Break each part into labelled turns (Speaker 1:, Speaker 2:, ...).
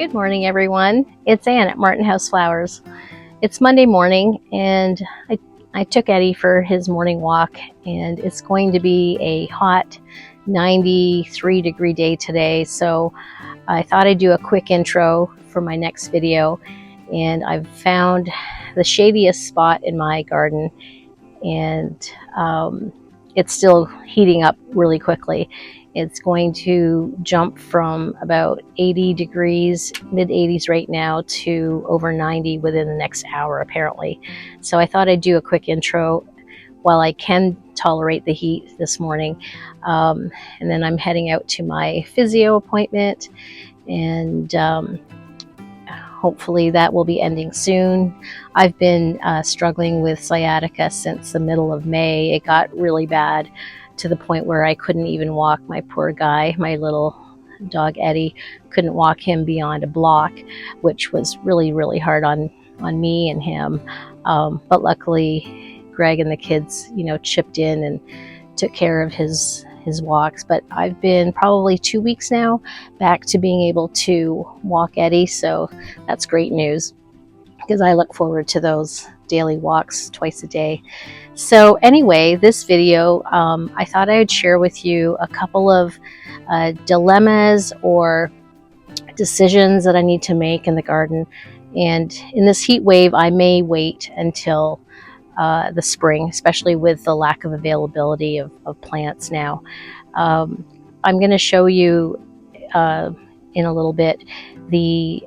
Speaker 1: Good morning, everyone. It's Ann at Martin House Flowers. It's Monday morning, and I took Eddie for his morning walk, and it's going to be a hot 93-degree day today, so I thought I'd do a quick intro for my next video. And I've found the shadiest spot in my garden, and it's still heating up really quickly. It's going to jump from about 80 degrees, mid 80s right now, to over 90 within the next hour apparently. So I thought I'd do a quick intro while I can tolerate the heat this morning. And then I'm heading out to my physio appointment, and hopefully that will be ending soon. I've been struggling with sciatica since the middle of May. It got really bad to the point where I couldn't even walk my poor guy. My little dog Eddie, couldn't walk him beyond a block, which was really, really hard on me and him. But luckily, Greg and the kids, chipped in and took care of his walks. But I've been probably 2 weeks now back to being able to walk Eddie, so that's great news because I look forward to those daily walks twice a day. So anyway, this video, I thought I would share with you a couple of dilemmas or decisions that I need to make in the garden. And in this heat wave, I may wait until the spring, especially with the lack of availability of plants now. I'm going to show you in a little bit the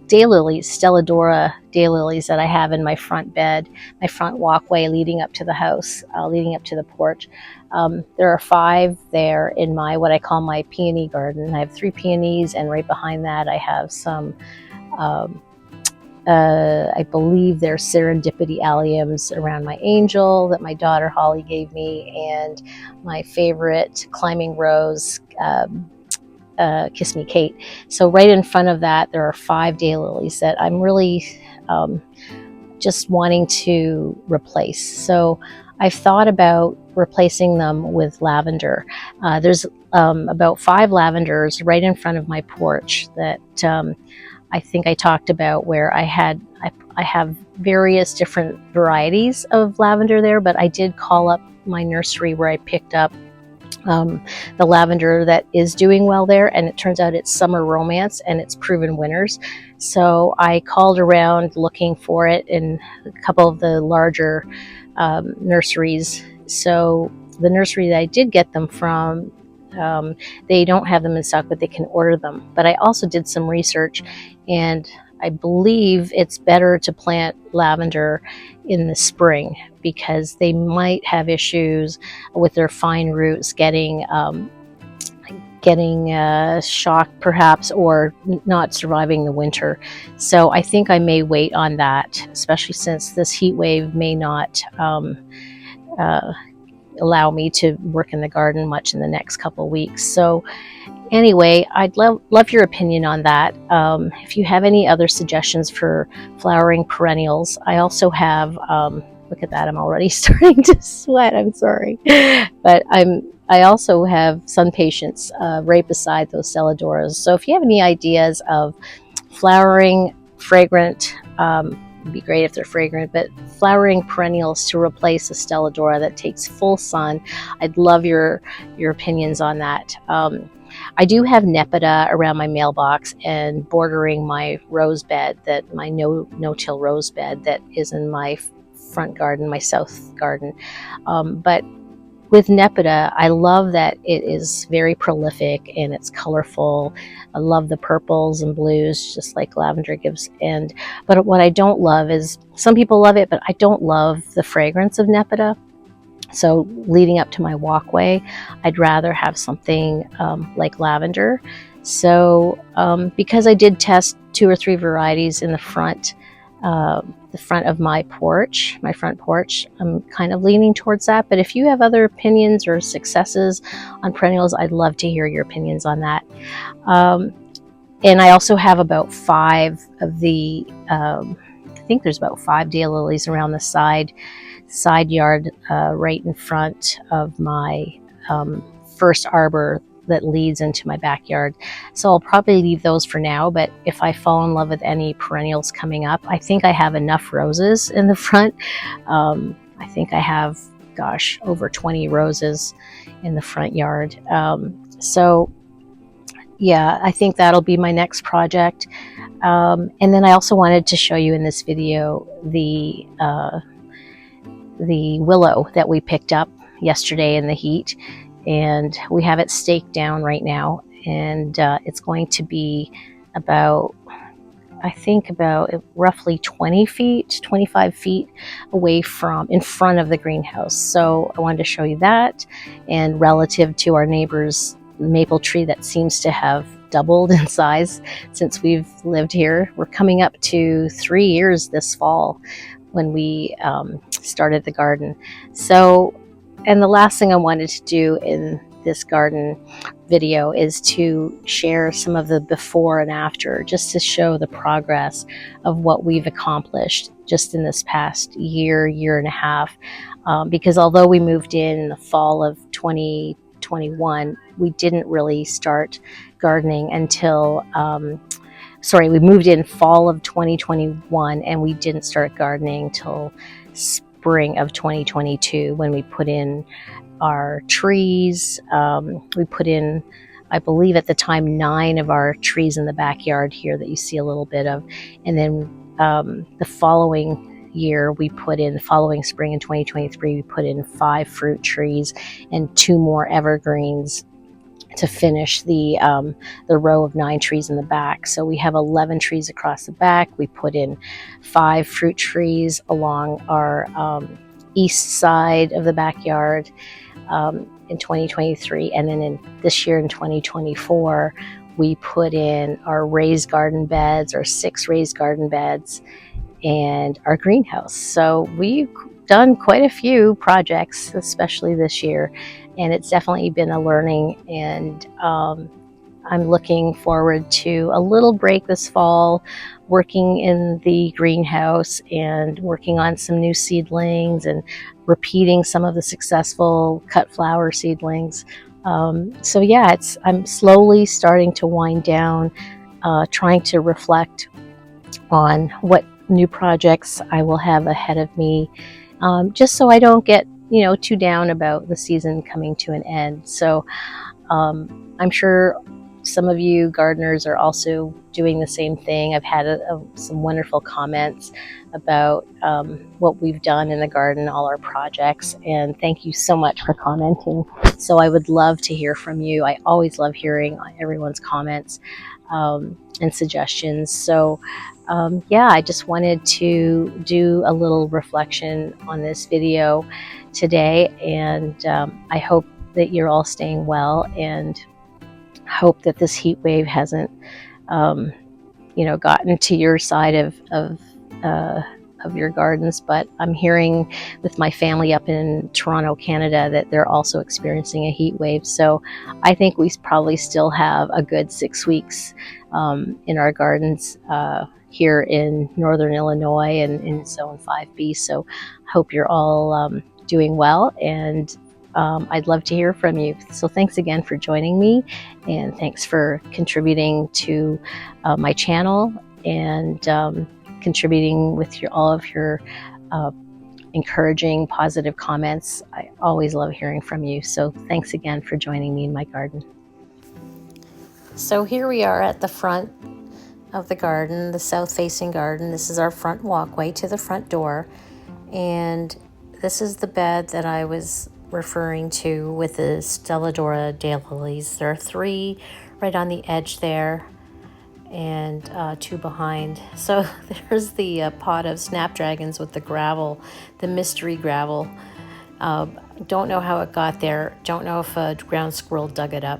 Speaker 1: daylilies, Stella D'Oro Day Lilies that I have in my front bed, my front walkway leading up to the house, leading up to the porch. There are 5 there in my, what I call my peony garden. I have 3 peonies, and right behind that I have some, I believe they're serendipity alliums around my angel that my daughter Holly gave me, and my favorite climbing rose, Kiss Me Kate. So right in front of that, there are 5 daylilies that I'm really just wanting to replace. So I've thought about replacing them with lavender. There's about 5 lavenders right in front of my porch that I think I talked about, where I have various different varieties of lavender there, but I did call up my nursery where I picked up the lavender that is doing well there, and it turns out it's Summer Romance and it's proven winners. So I called around looking for it in a couple of the larger nurseries. So the nursery that I did get them from, they don't have them in stock, but they can order them. But I also did some research, and I believe it's better to plant lavender in the spring because they might have issues with their fine roots getting shocked perhaps, or not surviving the winter. So I think I may wait on that, especially since this heat wave may not allow me to work in the garden much in the next couple weeks. So anyway, I'd love your opinion on that. If you have any other suggestions for flowering perennials, I also have, look at that, I'm already starting to sweat, I'm sorry. But I also have sun patience right beside those Stella D'Oros. So if you have any ideas of flowering, fragrant, it'd be great if they're fragrant, but flowering perennials to replace the Stella D'Oro that takes full sun, I'd love your opinions on that. I do have Nepeta around my mailbox and bordering my rose bed, that my no-till rose bed that is in my front garden, my south garden. But with Nepeta, I love that it is very prolific and it's colorful. I love the purples and blues, just like lavender gives. But what I don't love is, some people love it, but I don't love the fragrance of Nepeta. So leading up to my walkway, I'd rather have something like lavender. So because I did test 2 or 3 varieties in the front of my porch, my front porch, I'm kind of leaning towards that. But if you have other opinions or successes on perennials, I'd love to hear your opinions on that. And I also have about 5 of the, I think there's about 5 daylilies around the side yard right in front of my first arbor that leads into my backyard. So I'll probably leave those for now, but if I fall in love with any perennials coming up, I think I have enough roses in the front. I think I have, gosh, over 20 roses in the front yard. So yeah, I think that'll be my next project. And then I also wanted to show you in this video the willow that we picked up yesterday in the heat, and we have it staked down right now, and it's going to be about, I think about roughly 20 feet, 25 feet away from, in front of the greenhouse. So I wanted to show you that, and relative to our neighbor's maple tree that seems to have doubled in size since we've lived here. We're coming up to 3 years this fall when we started the garden. So, and the last thing I wanted to do in this garden video is to share some of the before and after, just to show the progress of what we've accomplished just in this past year, year and a half. Because although we moved in the fall of 2021, we didn't really start gardening until, we moved in fall of 2021, and we didn't start gardening till spring of 2022 when we put in our trees. We put in, I believe at the time, 9 of our trees in the backyard here that you see a little bit of. And then the following year, the following spring in 2023, we put in 5 fruit trees and 2 more evergreens to finish the row of 9 trees in the back. So we have 11 trees across the back. We put in 5 fruit trees along our east side of the backyard in 2023. And then this year in 2024, we put in our raised garden beds, our 6 raised garden beds, and our greenhouse. So we've done quite a few projects, especially this year, and it's definitely been a learning, and I'm looking forward to a little break this fall, working in the greenhouse and working on some new seedlings and repeating some of the successful cut flower seedlings. So yeah, I'm slowly starting to wind down, trying to reflect on what new projects I will have ahead of me, just so I don't get too down about the season coming to an end. So I'm sure some of you gardeners are also doing the same thing. I've had some wonderful comments about what we've done in the garden, all our projects, and thank you so much for commenting. So I would love to hear from you. I always love hearing everyone's comments and suggestions. So yeah, I just wanted to do a little reflection on this video today, and I hope that you're all staying well, and hope that this heat wave hasn't gotten to your side of your gardens. But I'm hearing with my family up in Toronto, Canada, that they're also experiencing a heat wave. So I think we probably still have a good 6 weeks in our gardens here in Northern Illinois and in Zone 5B. So I hope you're all doing well, and I'd love to hear from you. So thanks again for joining me, and thanks for contributing to my channel, and contributing with all of your encouraging, positive comments. I always love hearing from you. So thanks again for joining me in my garden. So here we are at the front of the garden, the south-facing garden. This is our front walkway to the front door, and this is the bed that I was referring to with the Stella D'Oro Day Lilies. There are 3 right on the edge there, and 2 behind. So there's the pot of snapdragons with the gravel, the mystery gravel. Don't know how it got there. Don't know if a ground squirrel dug it up.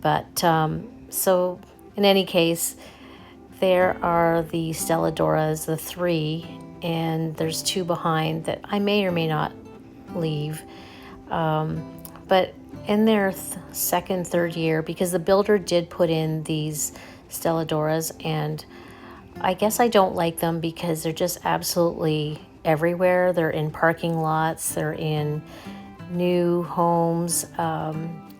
Speaker 1: But so in any case, there are the Stella D'Oros, the 3, and there's 2 behind that I may or may not leave. But in their second, third year, because the builder did put in these Stella D'Oros, and I guess I don't like them because they're just absolutely everywhere. They're in parking lots, they're in new homes.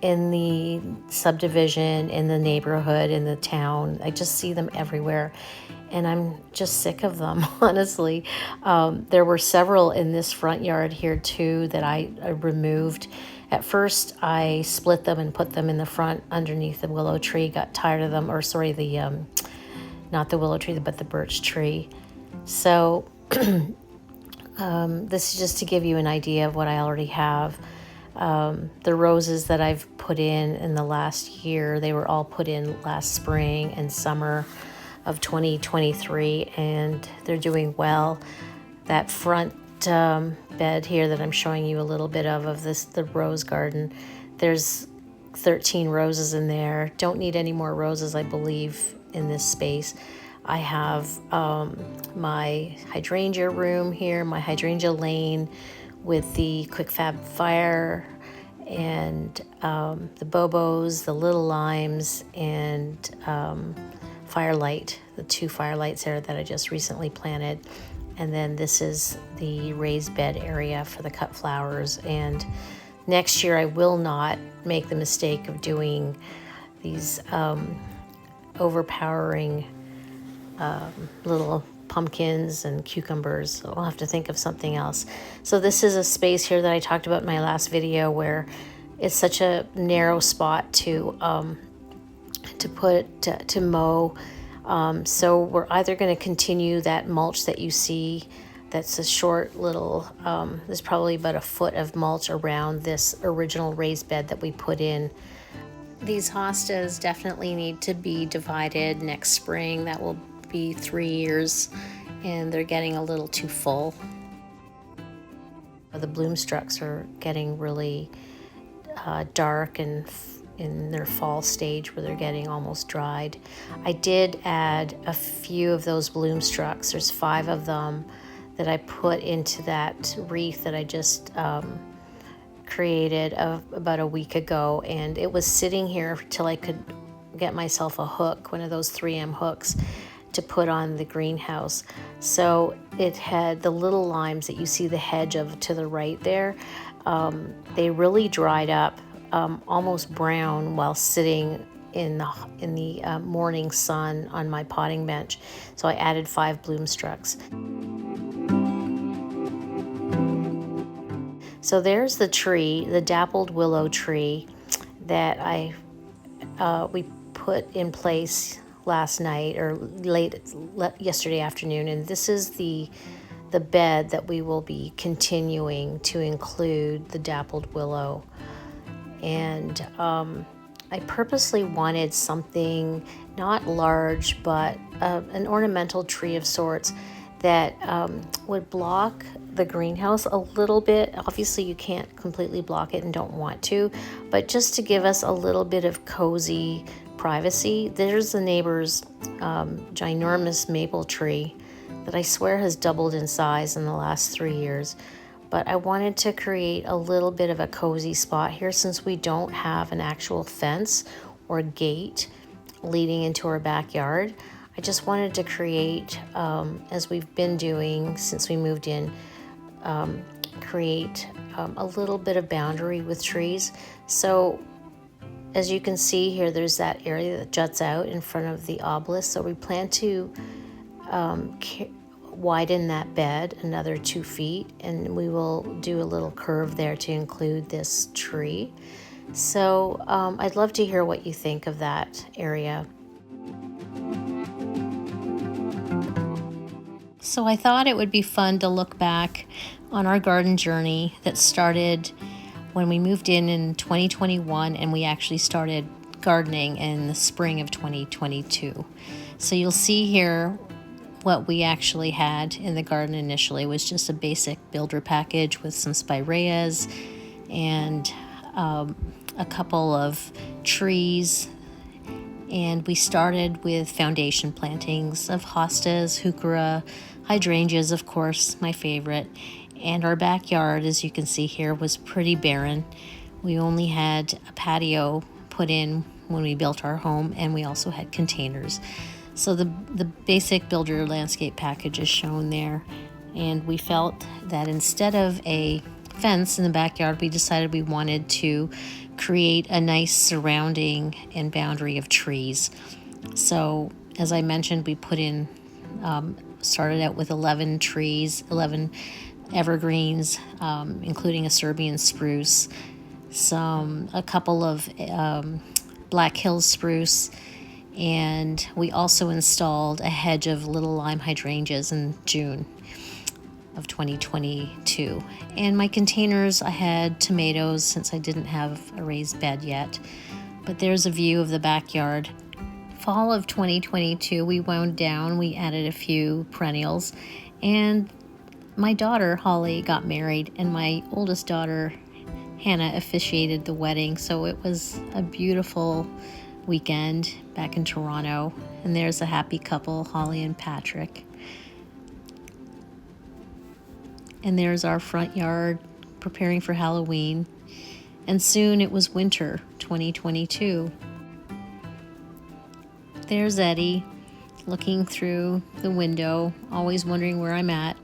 Speaker 1: in the subdivision, in the neighborhood, in the town. I just see them everywhere, and I'm just sick of them, honestly. There were several in this front yard here too that I removed. At first, I split them and put them in the front underneath the willow tree. Got tired of them, or sorry, the not the willow tree, but the birch tree. So this is just to give you an idea of what I already have. The roses that I've put in the last year, they were all put in last spring and summer of 2023, and they're doing well. That front bed here that I'm showing you a little bit of this, the rose garden, there's 13 roses in there. Don't need any more roses, I believe, in this space. I have my hydrangea room here, my hydrangea lane with the quick fab fire and the bobos, the little limes, and firelight, the 2 firelights there that I just recently planted. And then this is the raised bed area for the cut flowers. And next year I will not make the mistake of doing these overpowering little pumpkins and cucumbers. So I'll have to think of something else. So this is a space here that I talked about in my last video where it's such a narrow spot to mow. So we're either going to continue that mulch that you see. That's a short little, there's probably about a foot of mulch around this original raised bed that we put in. These hostas definitely need to be divided next spring. That will be 3 years, and they're getting a little too full. The bloomstrucks are getting really dark and in their fall stage where they're getting almost dried. I did add a few of those bloomstrucks. There's 5 of them that I put into that wreath that I just created about a week ago, and it was sitting here till I could get myself a hook, one of those 3M hooks, to put on the greenhouse. So it had the little limes that you see the hedge of to the right there. They really dried up, almost brown, while sitting in the morning sun on my potting bench. So I added 5 bloomstrucks. So there's the tree, the Dappled Willow Tree that we put in place last night or yesterday afternoon, and this is the bed that we will be continuing to include the Dappled Willow. And I purposely wanted something not large, but an ornamental tree of sorts that would block the greenhouse a little bit. Obviously you can't completely block it and don't want to, but just to give us a little bit of cozy privacy. There's the neighbor's ginormous maple tree that I swear has doubled in size in the last 3 years. But I wanted to create a little bit of a cozy spot here since we don't have an actual fence or gate leading into our backyard. I just wanted to create, as we've been doing since we moved in, create a little bit of boundary with trees. So as you can see here, there's that area that juts out in front of the obelisk. So we plan to widen that bed another 2 feet, and we will do a little curve there to include this tree. So I'd love to hear what you think of that area. So I thought it would be fun to look back on our garden journey that started when we moved in 2021, and we actually started gardening in the spring of 2022. So you'll see here what we actually had in the garden initially was just a basic builder package with some spireas and a couple of trees. And we started with foundation plantings of hostas, heuchera, hydrangeas, of course, my favorite. And our backyard, as you can see here, was pretty barren. We only had a patio put in when we built our home, and we also had containers. So the basic builder landscape package is shown there. And we felt that instead of a
Speaker 2: fence in the backyard, we decided we wanted to create a nice surrounding and boundary of trees. So as I mentioned, we put in, started out with 11 trees, 11 evergreens, including a Serbian spruce, a couple of Black Hills spruce, and we also installed a hedge of little lime hydrangeas in June of 2022. And my containers, I had tomatoes since I didn't have a raised bed yet. But there's a view of the backyard. Fall of 2022, we wound down, we added a few perennials, and my daughter, Holly, got married, and my oldest daughter, Hannah, officiated the wedding. So it was a beautiful weekend back in Toronto. And there's a happy couple, Holly and Patrick. And there's our front yard preparing for Halloween. And soon it was winter 2022. There's Eddie looking through the window, always wondering where I'm at.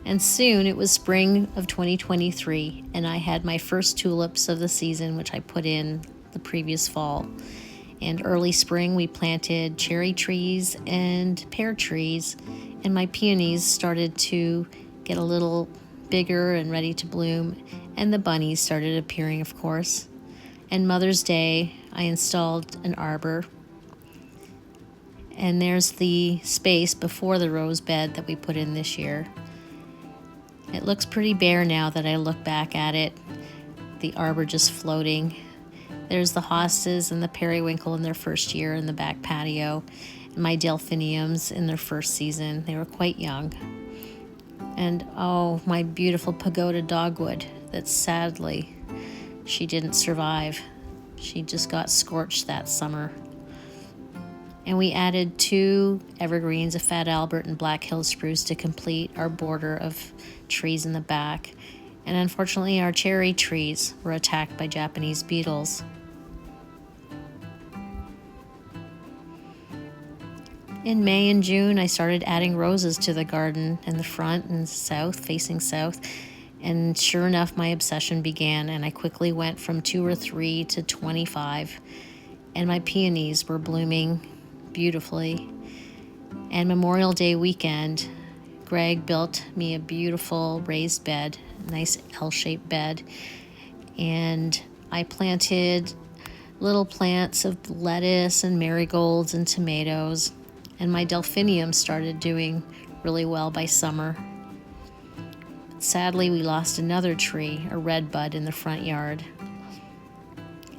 Speaker 2: And soon it was spring of 2023, and I had my first tulips of the season, which I put in the previous fall. And early spring, we planted cherry trees and pear trees, and my peonies started to get a little bigger and ready to bloom, and the bunnies started appearing, of course. And Mother's Day, I installed an arbor. And there's the space before the rose bed that we put in this year. It looks pretty bare now that I look back at it. The arbor just floating. There's the hostas and the periwinkle in their first year in the back patio. And my delphiniums in their first season. They were quite young. And oh, my beautiful pagoda dogwood that sadly she didn't survive. She just got scorched that summer. And we added 2 evergreens, a Fat Albert and Black Hills spruce, to complete our border of trees in the back. And unfortunately, our cherry trees were attacked by Japanese beetles. In May and June, I started adding roses to the garden in the front and south, facing south. And sure enough, my obsession began, and I quickly went from 2 or 3 to 25. And my peonies were blooming beautifully. And Memorial Day weekend, Greg built me a beautiful raised bed, a nice L-shaped bed. And I planted little plants of lettuce and marigolds and tomatoes. And my delphinium started doing really well by summer. Sadly, we lost another tree, a red bud, in the front yard.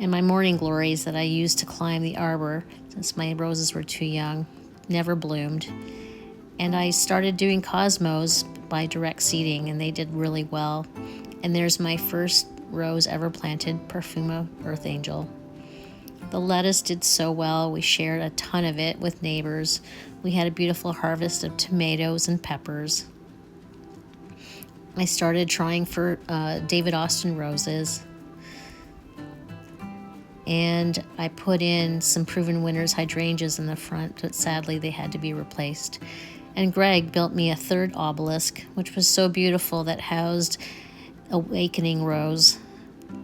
Speaker 2: And my morning glories that I used to climb the arbor, since my roses were too young, never bloomed. And I started doing cosmos by direct seeding, and they did really well. And there's my first rose ever planted, Perfuma Earth Angel. The lettuce did so well. We shared a ton of it with neighbors. We had a beautiful harvest of tomatoes and peppers. I started trying for David Austin roses. And I put in some Proven Winners hydrangeas in the front, but sadly they had to be replaced. And Greg built me a 3rd obelisk, which was so beautiful, that housed Awakening Rose.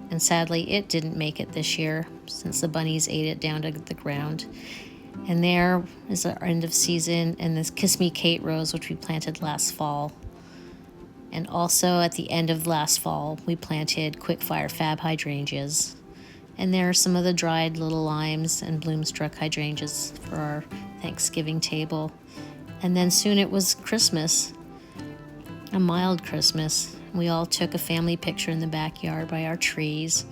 Speaker 2: And sadly, it didn't make it this year, since the bunnies ate it down to the ground. And there is our end of season, and this Kiss Me Kate rose, which we planted last fall. And also at the end of last fall, we planted Quickfire Fab hydrangeas. And there are some of the dried little limes and bloomstruck hydrangeas for our Thanksgiving table. And then soon it was Christmas, a mild Christmas. We all took a family picture in the backyard by our trees.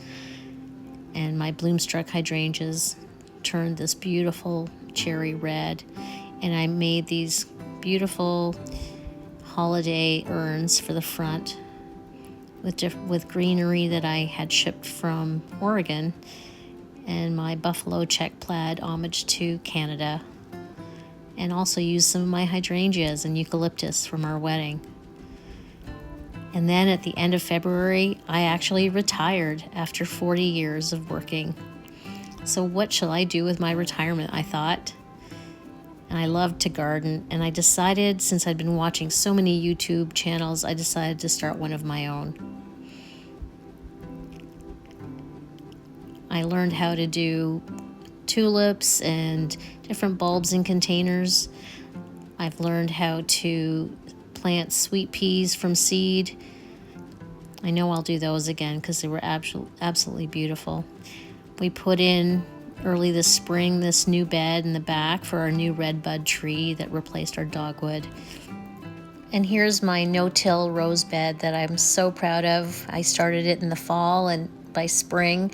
Speaker 2: And my bloomstruck hydrangeas turned this beautiful cherry red. And I made these beautiful holiday urns for the front with greenery that I had shipped from Oregon, and my buffalo check plaid homage to Canada, and also used some of my hydrangeas and eucalyptus from our wedding. And then at the end of February, I actually retired after 40 years of working. So what shall I do with my retirement, I thought. And I loved to garden, and I decided, since I'd been watching so many YouTube channels, I decided to start one of my own. I learned how to do tulips and different bulbs in containers. I've learned how to plant sweet peas from seed. I know I'll do those again because they were absolutely beautiful. We put in early this spring this new bed in the back for our new red bud tree that replaced our dogwood. And here's my no-till rose bed that I'm so proud of. I started it in the fall, and by spring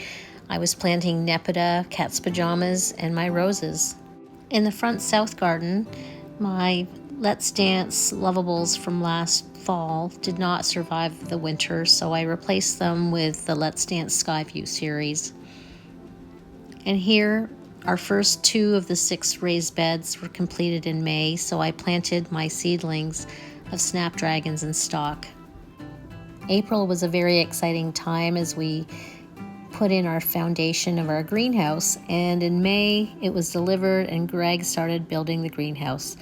Speaker 2: I was planting Nepeta, cat's pajamas, and my roses. In the front south garden, my Let's Dance lovables from last fall did not survive the winter, so I replaced them with the Let's Dance Skyview series. And here, our first 2 of the 6 raised beds were completed in May, so I planted my seedlings of snapdragons in stock. April was a very exciting time as we put in our foundation of our greenhouse, and in May it was delivered and Greg started building the greenhouse.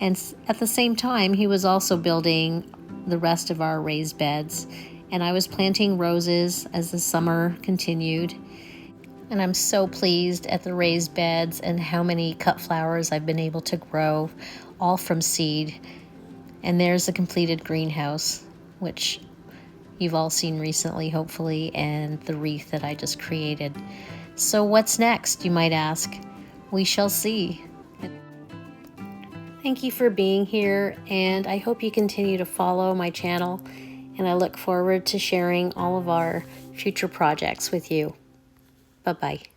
Speaker 2: And at the same time, he was also building the rest of our raised beds, and I was planting roses as the summer continued. And I'm so pleased at the raised beds and how many cut flowers I've been able to grow, all from seed. And there's the completed greenhouse, which you've all seen recently, hopefully, and the wreath that I just created. So what's next, you might ask? We shall see. Thank you for being here, and I hope you continue to follow my channel, and I look forward to sharing all of our future projects with you. Bye-bye.